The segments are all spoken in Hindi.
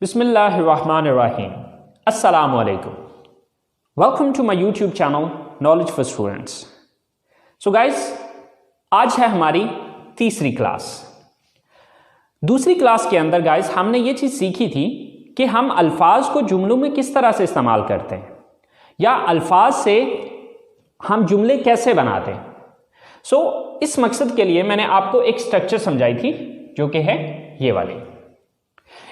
Bismillahirrahmanirrahim. Assalamu alaikum. Welcome to my YouTube channel Knowledge for Students. So guys, आज है हमारी तीसरी क्लास। दूसरी क्लास के अंदर गाइस हमने ये चीज़ सीखी थी कि हम अल्फाज को जुमलों में किस तरह से इस्तेमाल करते हैं या अल्फाज से हम जुमले कैसे बनाते हैं। इस मकसद के लिए मैंने आपको एक स्ट्रक्चर समझाई थी जो कि है ये वाली।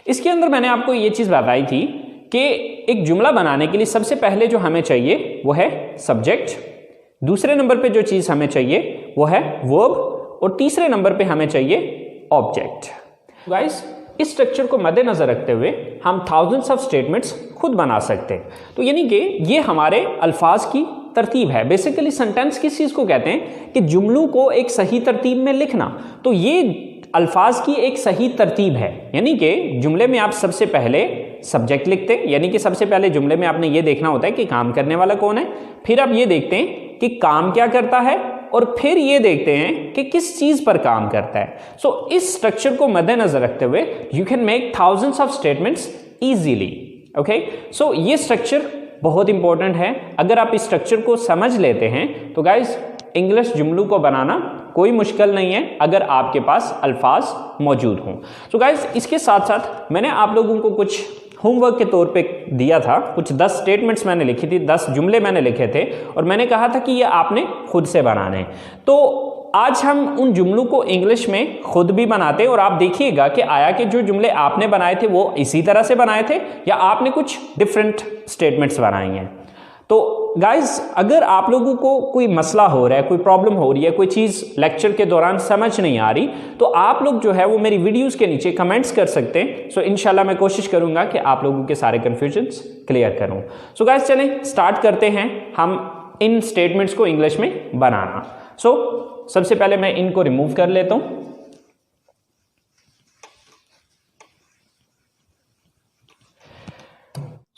इसके अंदर मैंने आपको ये चीज़ बताई थी कि एक जुमला बनाने के लिए सबसे पहले जो हमें चाहिए वो है सब्जेक्ट, दूसरे नंबर पे जो चीज़ हमें चाहिए वो है वर्ब और तीसरे नंबर पे हमें चाहिए ऑब्जेक्ट। गाइस, इस स्ट्रक्चर को मद्देनजर रखते हुए हम थाउजेंड्स ऑफ स्टेटमेंट्स खुद बना सकते हैं। तो यानी कि ये हमारे अल्फाज की तरतीब है। बेसिकली सेंटेंस किस चीज़ को कहते हैं कि जुमलों को एक सही तरतीब में लिखना। तो ये अल्फाज की एक सही तरतीब है, यानी कि जुमले में आप सबसे पहले सब्जेक्ट लिखते हैं, यानी कि सबसे पहले जुमले में आपने ये देखना होता है कि काम करने वाला कौन है, फिर आप ये देखते हैं कि काम क्या करता है और फिर ये देखते हैं कि किस चीज़ पर काम करता है। इस स्ट्रक्चर को मद्देनजर रखते हुए you can make thousands of statements easily. Okay, ये स्ट्रक्चर बहुत इंपॉर्टेंट है। अगर आप इस स्ट्रक्चर को समझ लेते हैं तो गाइज इंग्लिश जुमलों को बनाना कोई मुश्किल नहीं है अगर आपके पास अल्फाज मौजूद हों। गाइज इसके साथ साथ मैंने आप लोगों को कुछ होमवर्क के तौर पे दिया था, कुछ 10 स्टेटमेंट्स मैंने लिखी थी, 10 जुमले मैंने लिखे थे और मैंने कहा था कि ये आपने खुद से बनाने। तो आज हम उन जुमलों को इंग्लिश में खुद भी बनाते हैं और आप देखिएगा कि आया कि जो जुमले आपने बनाए थे वो इसी तरह से बनाए थे या आपने कुछ डिफरेंट स्टेटमेंट्स बनाई हैं। तो गाइज, अगर आप लोगों को कोई मसला हो रहा है, कोई प्रॉब्लम हो रही है, कोई चीज़ लेक्चर के दौरान समझ नहीं आ रही, तो आप लोग जो है वो मेरी वीडियोस के नीचे कमेंट्स कर सकते हैं। इंशाल्लाह मैं कोशिश करूंगा कि आप लोगों के सारे कन्फ्यूजन्स क्लियर करूं। गाइज चलें स्टार्ट करते हैं हम इन स्टेटमेंट्स को इंग्लिश में बनाना। सबसे पहले मैं इनको रिमूव कर लेता हूं।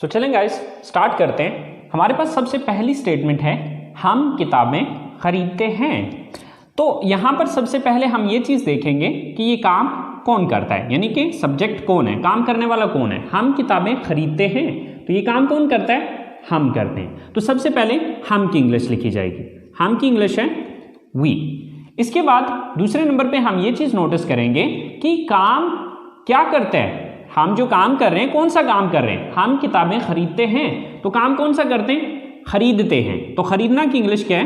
चलें गाइज स्टार्ट करते हैं। हमारे पास सबसे पहली स्टेटमेंट है हम किताबें खरीदते हैं। तो यहां पर सबसे पहले हम ये चीज देखेंगे कि ये काम कौन करता है, यानी कि सब्जेक्ट कौन है, काम करने वाला कौन है। हम किताबें खरीदते हैं, तो ये काम कौन करता है, हम करते हैं। तो सबसे पहले हम की इंग्लिश लिखी जाएगी। हम की इंग्लिश है वी। इसके बाद दूसरे नंबर पे हम ये चीज नोटिस करेंगे कि काम क्या करते हैं। हम जो काम कर रहे हैं कौन सा काम कर रहे हैं, हम किताबें खरीदते हैं, तो काम कौन सा करते हैं, खरीदते हैं। तो खरीदना की इंग्लिश क्या है,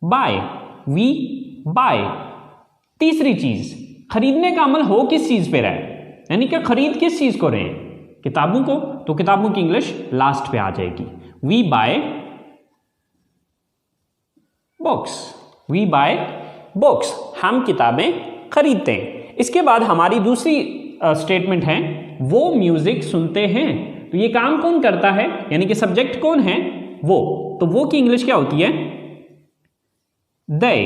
बाय। We bye. तीसरी चीज, खरीदने का अमल हो किस चीज पे रहा है, यानी कि खरीद किस चीज को रहे हैं, किताबों को, तो किताबों की इंग्लिश लास्ट पे आ जाएगी। We buy books. We buy books, हम किताबें खरीदते हैं। इसके बाद हमारी दूसरी स्टेटमेंट है वो म्यूजिक सुनते हैं। तो ये काम कौन करता है, यानी कि सब्जेक्ट कौन है, वो। तो वो की इंग्लिश क्या होती है, दे।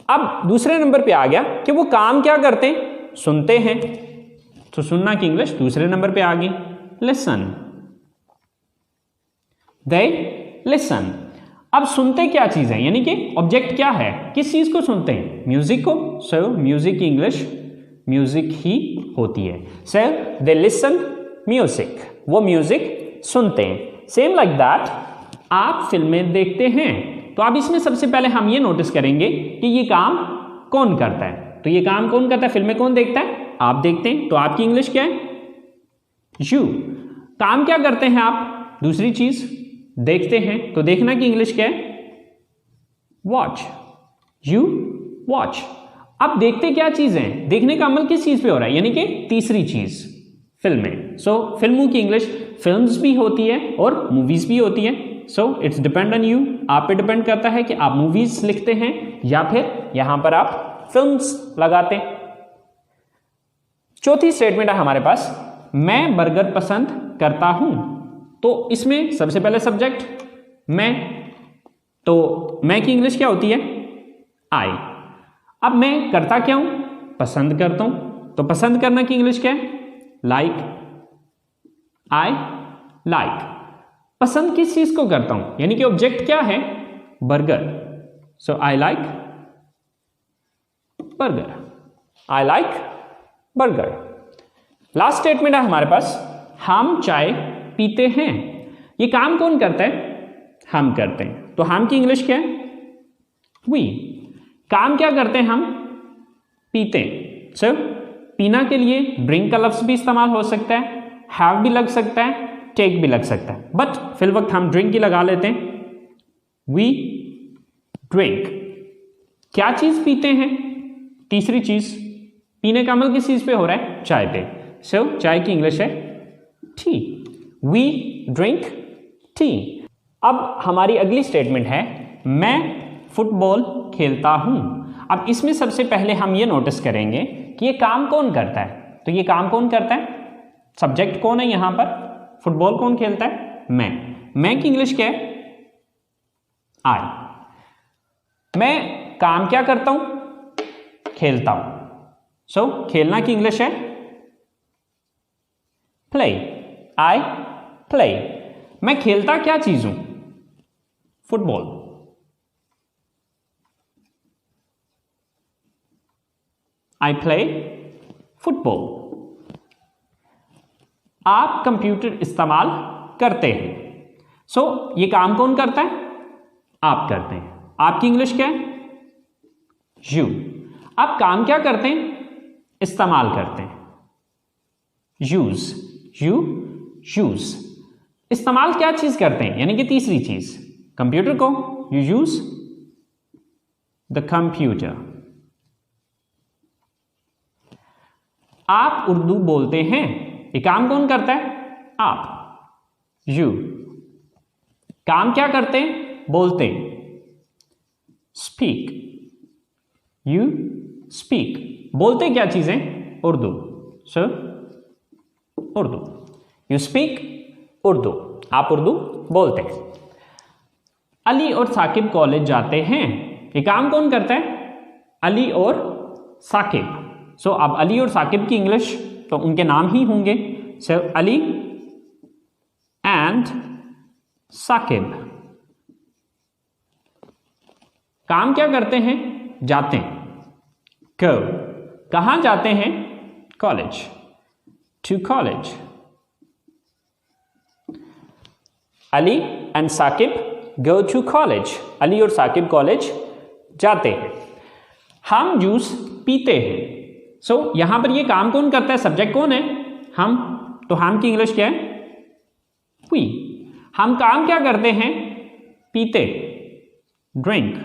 अब दूसरे नंबर पे आ गया कि वो काम क्या करते हैं, सुनते हैं। तो सुनना की इंग्लिश दूसरे नंबर पे आ गई, लिसन। They listen. अब सुनते क्या चीज है, यानी कि ऑब्जेक्ट क्या है, किस चीज को सुनते हैं, म्यूजिक को। म्यूजिक की इंग्लिश म्यूजिक ही होती है। दे लिसन म्यूजिक, वो म्यूजिक सुनते हैं। सेम लाइक दैट, आप फिल्में देखते हैं। तो अब इसमें सबसे पहले हम ये नोटिस करेंगे कि ये काम कौन करता है। तो ये काम कौन करता है, फिल्में कौन देखता है, आप देखते हैं। तो आपकी इंग्लिश क्या है, यू। काम क्या करते हैं आप, दूसरी चीज देखते हैं, तो देखना की इंग्लिश क्या है, वॉच। You watch. अब देखते क्या चीज है, देखने का अमल किस चीज पे हो रहा है, यानी कि तीसरी चीज फिल्में। फिल्मों की इंग्लिश फिल्म्स भी होती है और मूवीज भी होती है। इट्स डिपेंड ऑन यू, आप पे डिपेंड करता है कि आप मूवीज लिखते हैं या फिर यहां पर आप फिल्म्स लगाते हैं। चौथी स्टेटमेंट है हमारे पास, मैं बर्गर पसंद करता हूं। तो इसमें सबसे पहले सब्जेक्ट मैं, तो मैं की इंग्लिश क्या होती है, आई। अब मैं करता क्या हूं, पसंद करता हूं। तो पसंद करना की इंग्लिश क्या है, लाइक। I like. पसंद किस चीज को करता हूं, यानी कि ऑब्जेक्ट क्या है, burger. I like burger. I like burger. Last statement है हमारे पास, हम चाय पीते हैं। ये काम कौन करता है? हम करते हैं। तो हम की इंग्लिश क्या है? वी। काम क्या करते हैं? हम पीते हैं। सो पीना के लिए ड्रिंक का लफ्ज भी इस्तेमाल हो सकता है, हैव भी लग सकता है, टेक भी लग सकता है, बट फिल वक्त हम ड्रिंक ही लगा लेते हैं। We drink. क्या चीज पीते हैं? तीसरी चीज। पीने का अमल किस चीज पे हो रहा है? चाय पे। सो चाय की इंग्लिश है टी। We drink tea. अब हमारी अगली स्टेटमेंट है, मैं फुटबॉल खेलता हूं। अब इसमें सबसे पहले हम ये नोटिस करेंगे कि ये काम कौन करता है। तो ये काम कौन करता है? सब्जेक्ट कौन है यहां पर? फुटबॉल कौन खेलता है? मैं की इंग्लिश क्या है? आई। मैं काम क्या करता हूं? खेलता हूं। सो खेलना की इंग्लिश है प्ले। I play. मैं खेलता क्या चीज हूं? फुटबॉल। I play football. आप कंप्यूटर इस्तेमाल करते हैं। सो ये काम कौन करता है? आप करते हैं। आपकी इंग्लिश क्या है? यू। आप काम क्या करते हैं? इस्तेमाल करते हैं। यूज। You use. इस्तेमाल क्या चीज करते हैं? यानी कि तीसरी चीज, कंप्यूटर को। You use the computer. आप उर्दू बोलते हैं। ये काम कौन करता है? आप। यू। काम क्या करते हैं? बोलते हैं। स्पीक। You speak. बोलते क्या चीजें? Urdu. So Urdu. You speak Urdu. आप उर्दू बोलते हैं। अली और साकिब कॉलेज जाते हैं। ये काम कौन करता है? अली और साकिब। सो अब अली और साकिब की इंग्लिश तो उनके नाम ही होंगे। सो अली एंड साकिब। काम क्या करते हैं? जाते हैं। गो। कहां जाते हैं? College. To college. Ali and Saqib go to college. Ali और साकिब कॉलेज जाते हैं। हम जूस पीते हैं। सो यहां पर ये काम कौन करता है? सब्जेक्ट कौन है? हम। तो हम की इंग्लिश क्या है? वी। हम काम क्या करते हैं? पीते। ड्रिंक।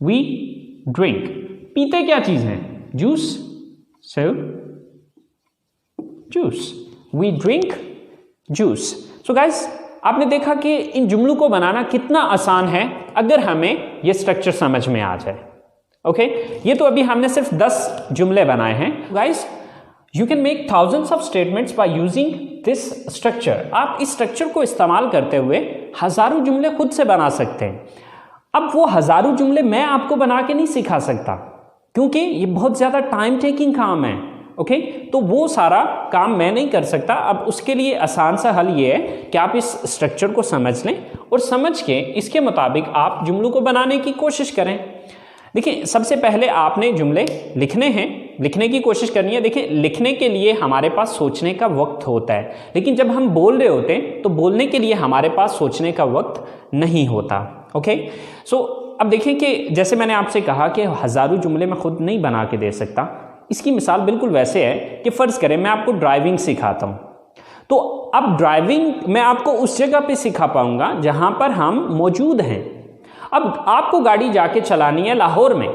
We drink. पीते क्या चीज है? Juice. So juice. We drink juice. So guys, आपने देखा कि इन जुमलों को बनाना कितना आसान है अगर हमें यह स्ट्रक्चर समझ में आ जाए। ओके, ये तो अभी हमने सिर्फ 10 जुमले बनाए हैं। Guys, you can make thousands of statements by using this structure. आप इस स्ट्रक्चर को इस्तेमाल करते हुए हजारों जुमले खुद से बना सकते हैं। अब वो हजारों जुमले मैं आपको बना के नहीं सिखा सकता, क्योंकि ये बहुत ज्यादा टाइम टेकिंग काम है। ओके, तो वो सारा काम मैं नहीं कर सकता। अब उसके लिए आसान सा हल ये है कि आप इस स्ट्रक्चर को समझ लें और समझ के इसके मुताबिक आप जुमलों को बनाने की कोशिश करें। देखिए, सबसे पहले आपने जुमले लिखने हैं, लिखने की कोशिश करनी है। देखिए, लिखने के लिए हमारे पास सोचने का वक्त होता है, लेकिन जब हम बोल रहे होते हैं तो बोलने के लिए हमारे पास सोचने का वक्त नहीं होता। ओके, सो अब देखिए कि जैसे मैंने आपसे कहा कि हजारों जुमले मैं खुद नहीं बना के दे सकता। इसकी मिसाल बिल्कुल वैसे है कि फर्ज करें मैं आपको ड्राइविंग सिखाता हूं, तो अब ड्राइविंग मैं आपको उस जगह पे सिखा पाऊंगा जहां पर हम मौजूद हैं। अब आपको गाड़ी जाके चलानी है लाहौर में,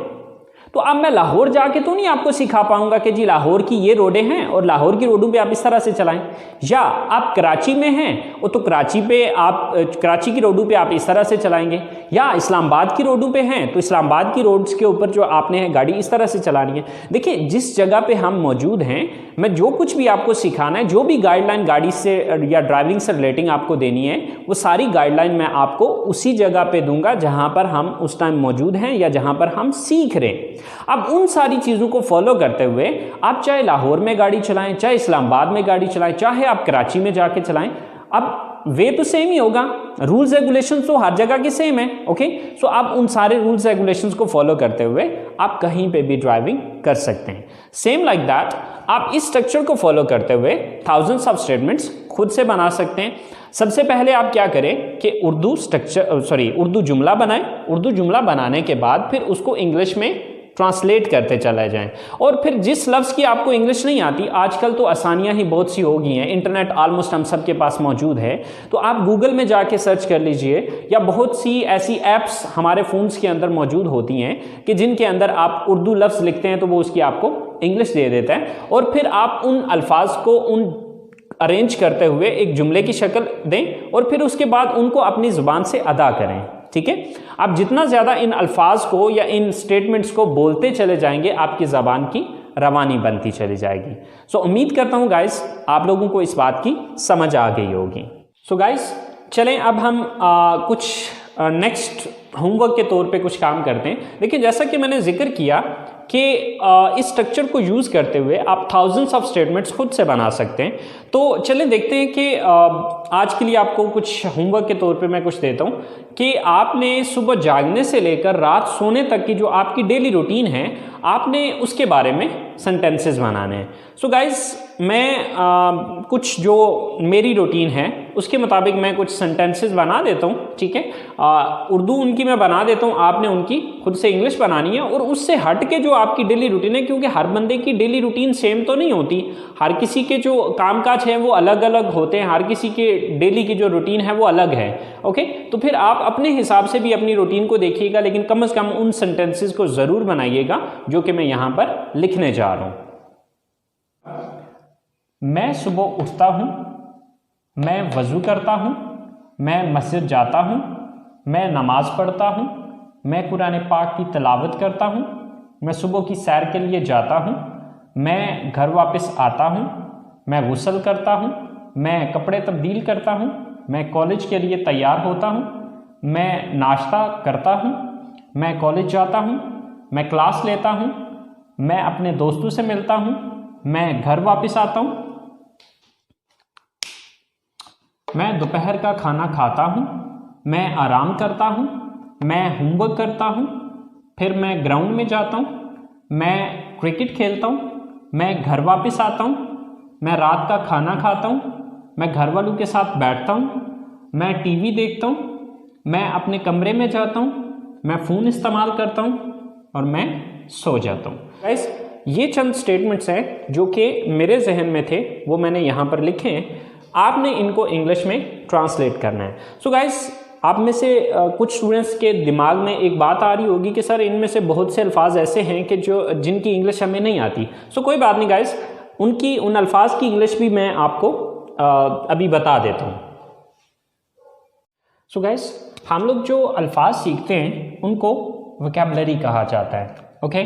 तो अब मैं लाहौर जाके तो नहीं आपको सिखा पाऊंगा कि जी लाहौर की ये रोडें हैं और लाहौर की रोडों पे आप इस तरह से चलाएं। या आप कराची में हैं और तो कराची पे आप कराची की रोडों पे आप इस तरह से चलाएंगे, या इस्लामाबाद की रोडों पे हैं तो इस्लामाबाद की रोड्स के ऊपर जो आपने गाड़ी इस तरह से चलानी है। देखिए, जिस जगह पे हम मौजूद हैं, मैं जो कुछ भी आपको सिखाना है, जो भी गाइडलाइन गाड़ी से या ड्राइविंग से रिलेटिंग आपको देनी है, वो सारी गाइडलाइन मैं आपको उसी जगह पे दूंगा जहां पर हम उस टाइम मौजूद हैं या जहां पर हम सीख रहे हैं। अब उन सारी चीजों को फॉलो करते हुए आप चाहे लाहौर में गाड़ी चलाएं, चाहे इस्लामाबाद में गाड़ी चलाएं, चाहे आप कराची में जाके चलाएं, अब वे तो सेम ही होगा, रूल्स रेगुलेशंस तो हर जगह के सेम है। ओके, सो आप उन सारे रूल्स रेगुलेशंस को फॉलो करते हुए आप कहीं पे भी ड्राइविंग कर सकते हैं। सेम लाइक दैट आप इस स्ट्रक्चर को फॉलो करते हुए थाउजेंड्स ऑफ स्टेटमेंट्स खुद से बना सकते हैं। सबसे पहले आप क्या करें कि उर्दू जुमला बनाएं। उर्दू जुमला बनाने के बाद फिर उसको इंग्लिश में ट्रांसलेट करते चले जाएं, और फिर जिस लफ्ज़ की आपको इंग्लिश नहीं आती, आजकल तो आसानियां ही बहुत सी हो गई हैं, इंटरनेट ऑलमोस्ट हम सब के पास मौजूद है, तो आप गूगल में जाके सर्च कर लीजिए, या बहुत सी ऐसी ऐप्स हमारे फ़ोन्स के अंदर मौजूद होती हैं कि जिनके अंदर आप उर्दू लफ्ज़ लिखते हैं तो वो उसकी आपको इंग्लिश दे देता है, और फिर आप उन अल्फाज को अरेंज करते हुए एक जुमले की शक्ल दें और फिर उसके बाद उनको अपनी ज़ुबान से अदा करें। ठीक है, आप जितना ज़्यादा इन अल्फाज को या इन स्टेटमेंट्स को बोलते चले जाएंगे, आपकी ज़बान की रवानी बनती चली जाएगी। सो उम्मीद करता हूँ गाइस आप लोगों को इस बात की समझ आ गई होगी। सो गाइस चलें अब हम कुछ नेक्स्ट होमवर्क के तौर पे कुछ काम करते हैं। देखिए, जैसा कि मैंने जिक्र किया कि इस स्ट्रक्चर को यूज़ करते हुए आप थाउजेंड्स ऑफ स्टेटमेंट्स खुद से बना सकते हैं। तो चलें देखते हैं कि आज के लिए आपको कुछ होमवर्क के तौर पे मैं कुछ देता हूँ कि आपने सुबह जागने से लेकर रात सोने तक की जो आपकी डेली रूटीन है, आपने उसके बारे में सेंटेंसेस बनाने हैं। सो गाइस मैं कुछ जो मेरी रूटीन है उसके मुताबिक मैं कुछ सेंटेंसेस बना देता हूँ। ठीक है, उर्दू उनकी मैं बना देता हूँ, आपने उनकी खुद से इंग्लिश बनानी है। और उससे हट के जो आपकी डेली रूटीन है, क्योंकि हर बंदे की डेली रूटीन सेम तो नहीं होती, हर किसी के जो कामकाज है वो अलग अलग होते हैं, हर किसी के डेली की जो रूटीन है वो अलग है। ओके, तो फिर आप अपने हिसाब से भी अपनी रूटीन को देखिएगा, लेकिन कम से कम उन सेंटेंसेस को ज़रूर बनाइएगा जो कि मैं यहाँ पर लिखने जा रहा हूँ। मैं सुबह उठता हूँ, मैं वज़ू करता हूँ, मैं मस्जिद जाता हूँ, मैं नमाज़ पढ़ता हूँ, मैं कुरान पाक की तिलावत करता हूँ, मैं सुबह की सैर के लिए जाता हूँ, मैं घर वापस आता हूँ, मैं गुस्ल करता हूँ, मैं कपड़े तब्दील करता हूँ, मैं कॉलेज के लिए तैयार होता हूँ, मैं नाश्ता करता हूँ, मैं कॉलेज जाता हूँ, मैं क्लास लेता हूँ, मैं अपने दोस्तों से मिलता हूँ, मैं घर वापस आता हूँ, मैं दोपहर का खाना खाता हूँ, मैं आराम करता हूँ, मैं होमवर्क करता हूँ, फिर मैं ग्राउंड में जाता हूँ, मैं क्रिकेट खेलता हूँ, मैं घर वापस आता हूँ, मैं रात का खाना खाता हूँ, मैं घर वालों के साथ बैठता हूँ, मैं टीवी देखता हूँ, मैं अपने कमरे में जाता हूँ, मैं फ़ोन इस्तेमाल करता हूँ और मैं सो जाता हूँ। गाइस ये चंद स्टेटमेंट्स हैं जो कि मेरे जहन में थे, वो मैंने यहाँ पर लिखे हैं। आपने इनको इंग्लिश में ट्रांसलेट करना है। सो गाइस आप में से कुछ स्टूडेंट्स के दिमाग में एक बात आ रही होगी कि सर इनमें से बहुत से अल्फाज ऐसे हैं कि जिनकी इंग्लिश हमें नहीं आती। सो कोई बात नहीं गाइस, उन अल्फाज की इंग्लिश भी मैं आपको अभी बता देता हूँ। सो गाइस हम लोग जो अल्फाज सीखते हैं उनको वोकैबुलरी कहा जाता है। ओके,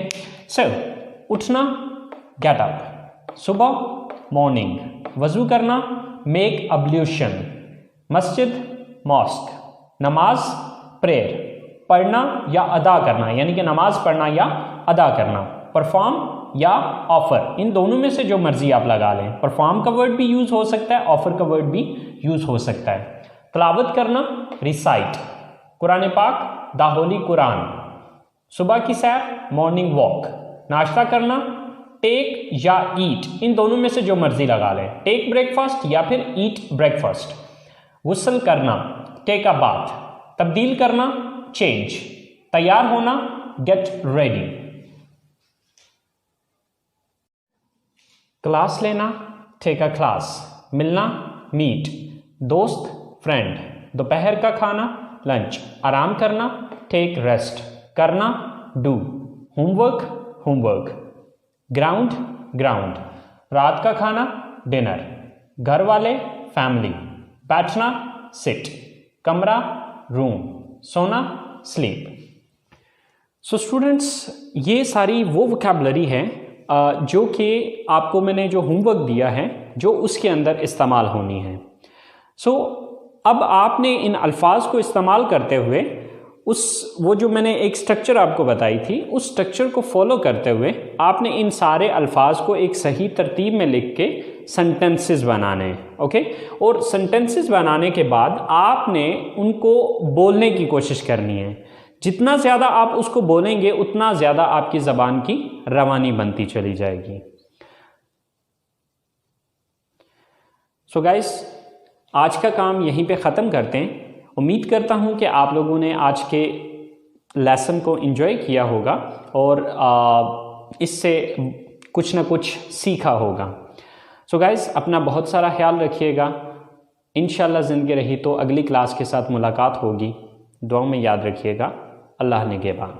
सो उठना गेट अप, सुबह मॉर्निंग, वज़ू करना मेक अब्ल्यूशन, मस्जिद मॉस्क, नमाज प्रेयर, पढ़ना या अदा करना यानी कि नमाज पढ़ना या अदा करना, परफॉर्म या ऑफर, इन दोनों में से जो मर्जी आप लगा लें। परफॉर्म का वर्ड भी यूज़ हो सकता है, ऑफर का वर्ड भी यूज़ हो सकता है। तिलावत करना रिसाइट, कुरान पाक द होली कुरान, सुबह की सैर मॉर्निंग वॉक, नाश्ता करना टेक या ईट, इन दोनों में से जो मर्जी लगा लें, टेक ब्रेकफास्ट या फिर ईट ब्रेकफास्ट। गुस्ल करना टेक अ बाथ, तब्दील करना चेंज, तैयार होना गेट रेडी, क्लास लेना टेक अ क्लास, मिलना मीट, दोस्त फ्रेंड, दोपहर का खाना लंच, आराम करना टेक रेस्ट, करना डू, होमवर्क, ग्राउंड ग्राउंड, रात का खाना डिनर, घर वाले फैमिली, बैठना सिट, कमरा रूम, सोना स्लीप। सो स्टूडेंट्स ये सारी वो वोकैबुलरी है जो कि आपको मैंने जो होमवर्क दिया है जो उसके अंदर इस्तेमाल होनी है। सो अब आपने इन अल्फाज को इस्तेमाल करते हुए वो जो मैंने एक स्ट्रक्चर आपको बताई थी उस स्ट्रक्चर को फॉलो करते हुए आपने इन सारे अल्फाज को एक सही तरतीब में लिख के सेंटेंसेस बनाने हैं। ओके, और सेंटेंसेस बनाने के बाद आपने उनको बोलने की कोशिश करनी है। जितना ज़्यादा आप उसको बोलेंगे उतना ज़्यादा आपकी ज़बान की रवानी बनती चली जाएगी। सो गाइस, आज का काम यहीं पे ख़त्म करते हैं। उम्मीद करता हूँ कि आप लोगों ने आज के लेसन को एंजॉय किया होगा और इससे कुछ ना कुछ सीखा होगा। सो गाइस, अपना बहुत सारा ख्याल रखिएगा। इंशाल्लाह ज़िंदगी रही तो अगली क्लास के साथ मुलाकात होगी। दुआ में याद रखिएगा। अल्लाह निगहबान।